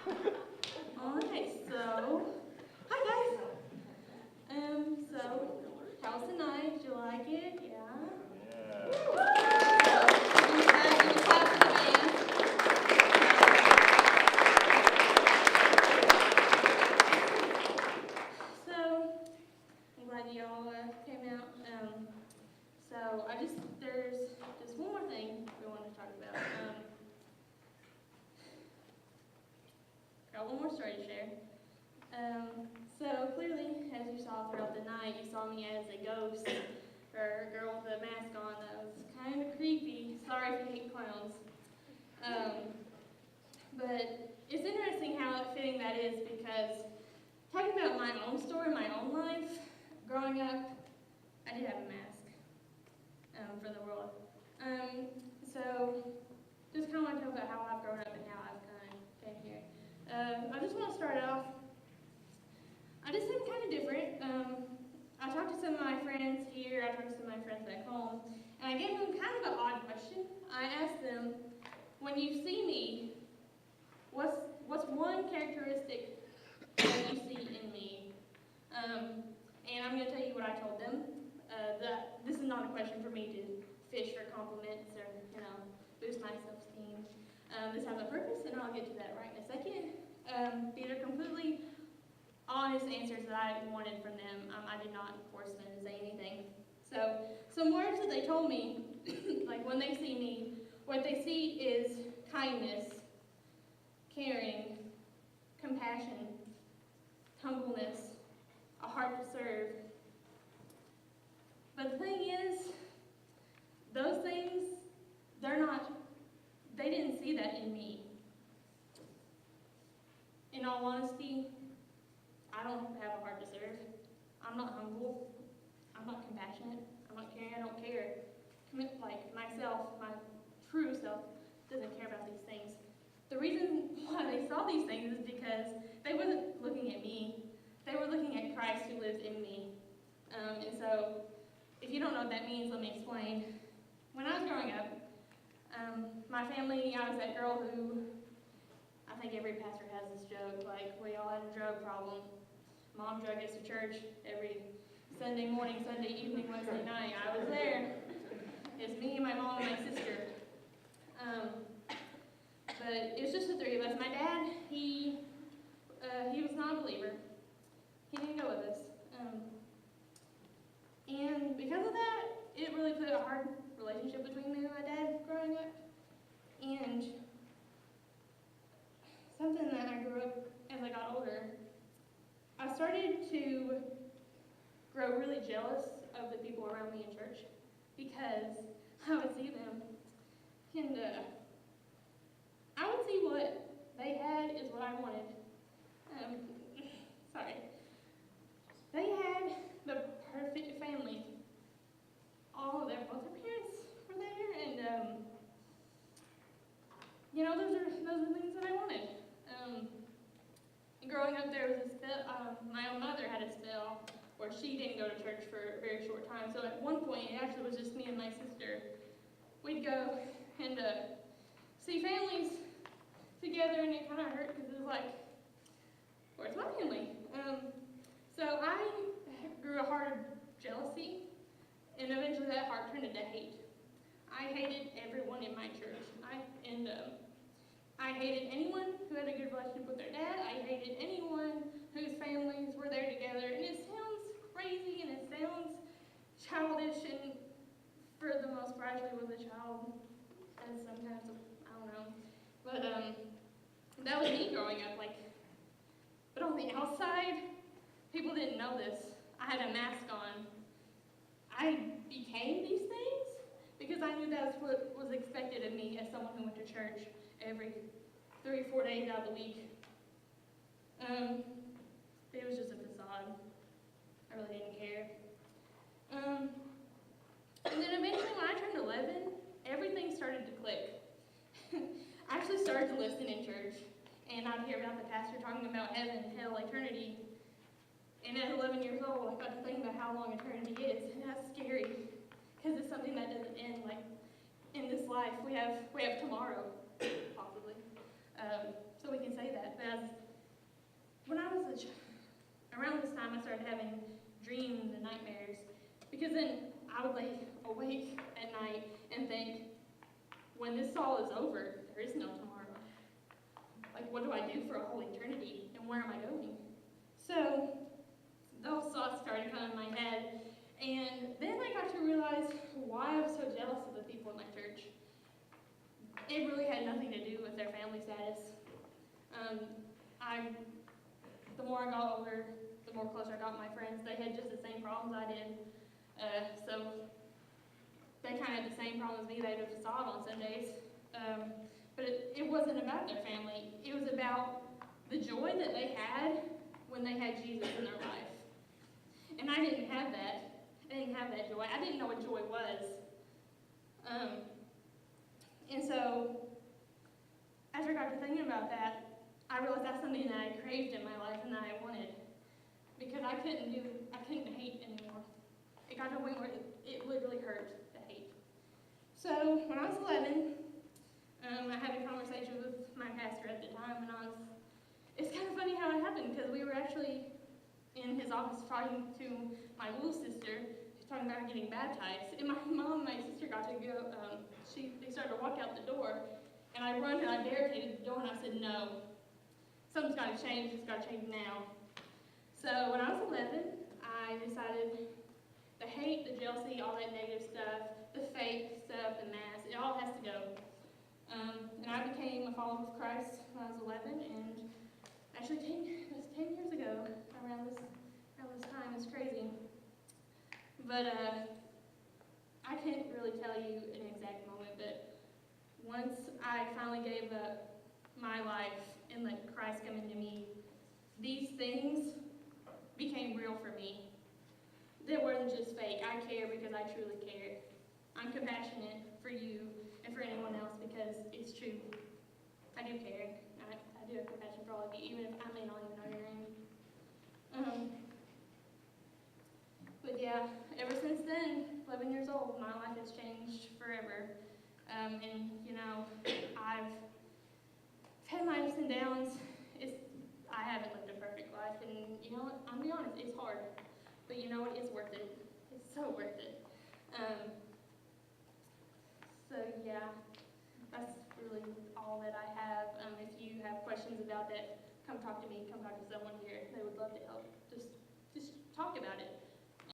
Alright, so, hi guys. So, how was the night? Did you like it? Yeah? Give me a clap for the band. So, I'm glad you all came out. So, there's just one more thing we wanted to talk about. Got one more story to share. So clearly, as you saw throughout the night, you saw me as a ghost or a girl with a mask on. That was kind of creepy. Sorry if you hate clowns. But it's interesting how fitting that is because talking about my own story, my own life, growing up, I did have a mask for the world. So just kind of want to talk about how I've grown up and how I've kind of came here. I just want to start off. I just am kind of different. I talked to some of my friends here, I talked to some of my friends back home, and I gave them kind of an odd question. I asked them, when you see me, what's one characteristic that you see in me? And I'm going to tell you what I told them. This is not a question for me to fish for compliments or, boost my self-esteem. This has a purpose, and I'll get to that right in a second. These are completely honest answers that I wanted from them. I did not force them to say anything. So, some words that they told me, like when they see me, what they see is kindness, caring, compassion, humbleness, a heart to serve. But the thing is, those things, they didn't see that in me. In all honesty, I don't have a heart to serve. I'm not humble. I'm not compassionate. I'm not caring. I don't care. Like myself, my true self, doesn't care about these things. The reason why they saw these things is because they wasn't looking at me. They were looking at Christ who lives in me. And so, if you don't know what that means, let me explain. When I was growing up, my family, I was that girl who, I think every pastor has this joke, like we all had a drug problem. Mom drug us to church every Sunday morning, Sunday evening, Wednesday night. I was there. It's me, my mom, and my sister. But it was just the three of us. My dad, he was not a believer. He didn't go with us. And because of that, it really put a hard relationship between me and my dad growing up. And something that I grew up as I got older, I started to grow really jealous of the people around me in church because I would see them and I would see what they had is what I wanted. Sorry. They had the perfect family. Both their parents were there, and those are things that I wanted. Growing up, there was a spell. My own mother had a spell where she didn't go to church for a very short time. So at one point, it actually was just me and my sister. We'd go and see families together, and it kind of hurt because it was like, where's my family? So I grew a heart of jealousy, and eventually that heart turned into hate. I hated everyone in my church. I hated anyone who had a good relationship with their dad. I hated anyone whose families were there together. And it sounds crazy and it sounds childish, and for the most part, I actually was a child, and sometimes, I don't know. But that was me growing up. But on the outside, people didn't know this. I had a mask on. I became these things because I knew that's what was expected of me as someone who went to church every 3-4 days out of the week. It was just a facade. I really didn't care. And then eventually when I turned 11, everything started to click. I actually started to listen in church, and I'd hear about the pastor talking about heaven, hell, eternity. And at 11 years old, I got to think about how long eternity is, and that's scary, because it's something that doesn't end. Like in this life, we have tomorrow, possibly. So we can say that. But as having dreams and nightmares. Because then I would lay awake at night and think, when this all is over, there is no tomorrow. Like, what do I do for a whole eternity, and where am I going? So those thoughts started coming in my head, and then I got to realize why I was so jealous of the people in my church. It really had nothing to do with their family status. The more I got older, the more closer I got with my friends. They had just the same problems I did. So they kind of had the same problem as me. They had a facade on Sundays. But it wasn't about their family. It was about the joy that they had when they had Jesus in their life. And I didn't have that. I didn't have that joy. I didn't know what joy was. And so, after I got to thinking about that, I realized that's something that I craved in my life and that I wanted. Because I couldn't hate anymore. It got to a point where it literally hurt to hate. So, when I was 11, I had a conversation with my pastor at the time, and it's kind of funny how it happened, because we were actually in his office talking to my little sister, she's talking about getting baptized, and my mom and my sister got to go, they started to walk out the door, and I run and I barricaded the door, and I said, no, something's got to change, it's got to change now. So when I was 11, I decided the hate, the jealousy, all that negative stuff, the fake stuff, the mask, it all has to go. And I became a follower of Christ when I was 11, and actually 10 years ago, around this time. It's crazy. But I can't really tell you an exact moment, but once I finally gave up my life and let Christ come into me, these things became real for me. They weren't just fake. I care because I truly care. I'm compassionate for you and for anyone else because it's true. I do care. I do have compassion for all of you, even if I may not even know your name. But yeah, ever since then, 11 years old, my life has changed forever. And you know, I've had my ups and downs. I haven't lived a perfect life, and you know what? I'm gonna be honest, it's hard. But you know what? It's worth it. It's so worth it. So yeah, that's really all that I have. If you have questions about that, come talk to me. Come talk to someone here. They would love to help. Just talk about it.